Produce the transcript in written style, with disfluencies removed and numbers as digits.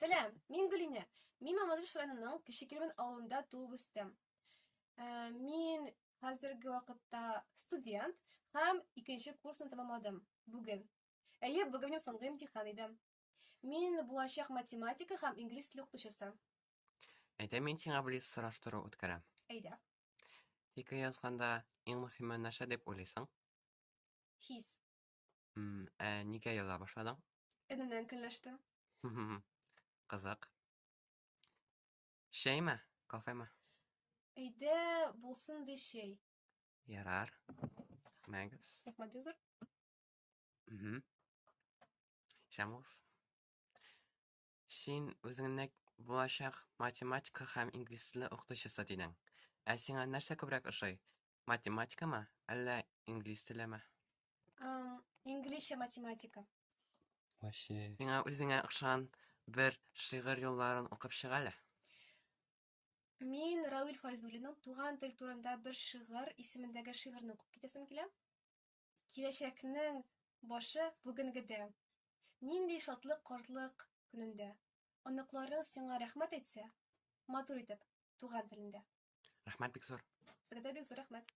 Сәлам, мин Гөлинә. Мин Мамадыш районының Кечекилмен авылында туып үстем. Мин хәзерге вакытта студент һәм 2нче курсны тәмамладым бүген. Бүген минем соңгы имтихан иде. Мин булачак математика һәм инглиз теле укытучысы. Әйдә мин сиңа блиц сораштыру үткәрәм. Әйдә, Хикәя язганда иң мөһиме нәрсә дип уйлыйсың? хис. Нигә яза башладың? Энемнән көнләштем. Кызык. Шәйме? Кафеме? Әйдә, булсын ди шәй. Ярар. Мәгез. Рәхмәт бик зур. Исән булсын. Син үзеңне булачак математика һәм инглиз теле укытучысы дидең. Сиңа нәрсә күбрәк ошый? Математикамы, әллә инглиз телеме? Инглизчә математика. Вообще. Сиңа үзеңә ошаган бер шигырь юлларын укып чык әле. Мин Рауил Файзуллинның Туган тел турында бер шигырь исемендәге шигырьне укып китәсем килә. Киләчәкнең башы бүгенгедә. Нинди шатлык картлык көнендә. Оныкларың сиңа рәхмәт әйтсә, матур итеп, туган телендә. Рәхмәт бик зур. Сезгә дә бик зур рәхмәт.